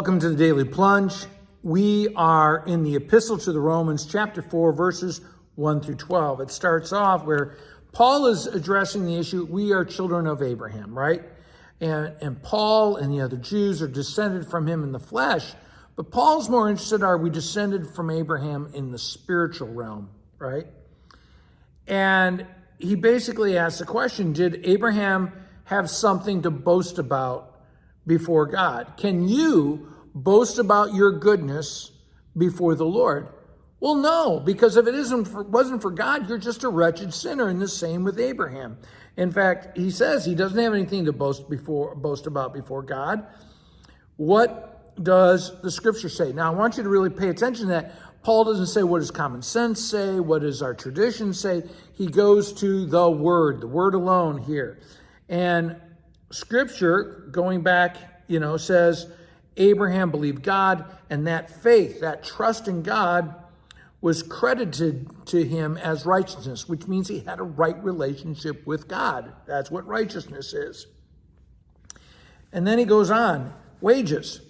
Welcome to the Daily Plunge. We are in the Epistle to the Romans, chapter 4, verses 1 through 12. It starts off where Paul is addressing the issue, we are children of Abraham, right? And Paul and the other Jews are descended from him in the flesh, but Paul's more interested, are we descended from Abraham in the spiritual realm, right? And he basically asks the question, did Abraham have something to boast about before God? Can you boast about your goodness before the Lord? Well, no, because if it wasn't for God, you're just a wretched sinner, and the same with Abraham. In fact, he says he doesn't have anything to boast about before God. What does the scripture say? Now, I want you to really pay attention to that. Paul doesn't say, what does common sense say? What does our tradition say? He goes to the word alone here. And Scripture, going back, says Abraham believed God, and that faith, that trust in God, was credited to him as righteousness, which means he had a right relationship with God. That's what righteousness is. And then he goes on, wages.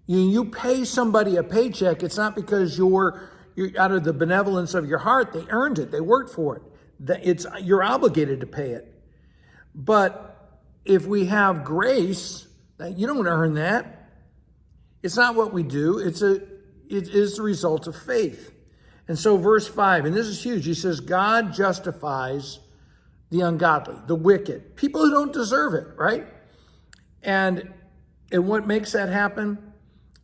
You pay somebody a paycheck, it's not because you're out of the benevolence of your heart. They earned it. They worked for it. You're obligated to pay it. But if we have grace, you don't earn that. It's not what we do. It is the result of faith. And so verse 5, and this is huge. He says, God justifies the ungodly, the wicked, people who don't deserve it, right? And what makes that happen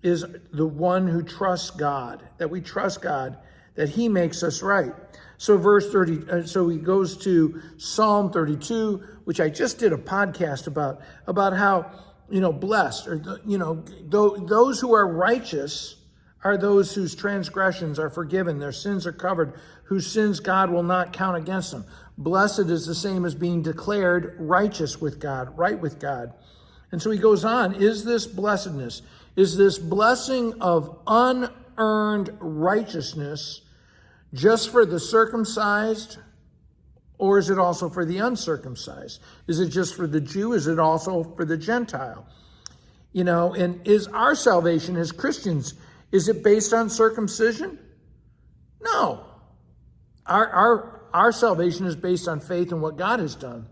is the one who trusts God, that we trust God, that he makes us right. So verse 30, so he goes to Psalm 32, which I just did a podcast about how, blessed, or, those who are righteous are those whose transgressions are forgiven, their sins are covered, whose sins God will not count against them. Blessed is the same as being declared righteous with God, right with God. And so he goes on, is this blessedness, is this blessing of unearned righteousness just for the circumcised, or is it also for the uncircumcised? Is it just for the Jew? Is it also for the Gentile? And is our salvation as Christians, is it based on circumcision? No. Our salvation is based on faith in what God has done.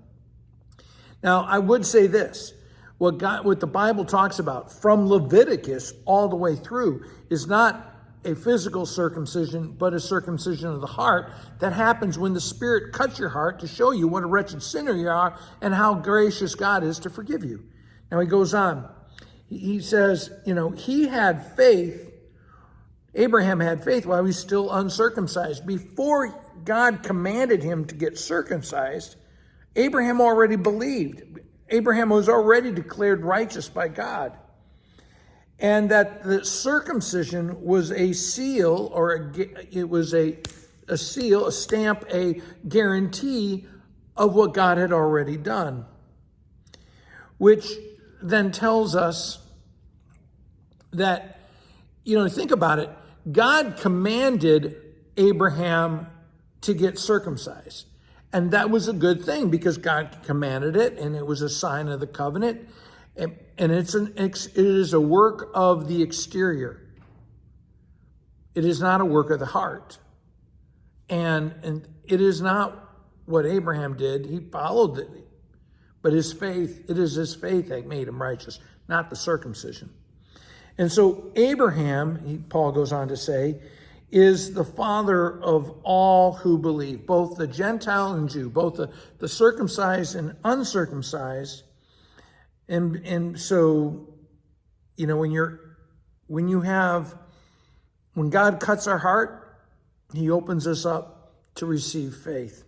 Now, I would say this. What the Bible talks about from Leviticus all the way through is not a physical circumcision, but a circumcision of the heart that happens when the Spirit cuts your heart to show you what a wretched sinner you are and how gracious God is to forgive you. Now he goes on. He says, he had faith. Abraham had faith while he was still uncircumcised. Before God commanded him to get circumcised, Abraham already believed. Abraham was already declared righteous by God. And that the circumcision was a seal, or it was a seal, a stamp, a guarantee of what God had already done. Which then tells us that, think about it. God commanded Abraham to get circumcised. And that was a good thing because God commanded it, and it was a sign of the covenant. And it is a work of the exterior. It is not a work of the heart. And it is not what Abraham did. He followed it. But it is his faith that made him righteous, not the circumcision. And so Abraham, Paul goes on to say, is the father of all who believe, both the Gentile and Jew, both the circumcised and uncircumcised. And so, when God cuts our heart, he opens us up to receive faith.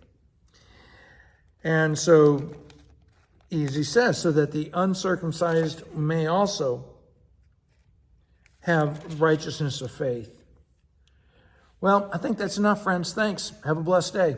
And so, as he says, so that the uncircumcised may also have righteousness of faith. Well, I think that's enough, friends. Thanks. Have a blessed day.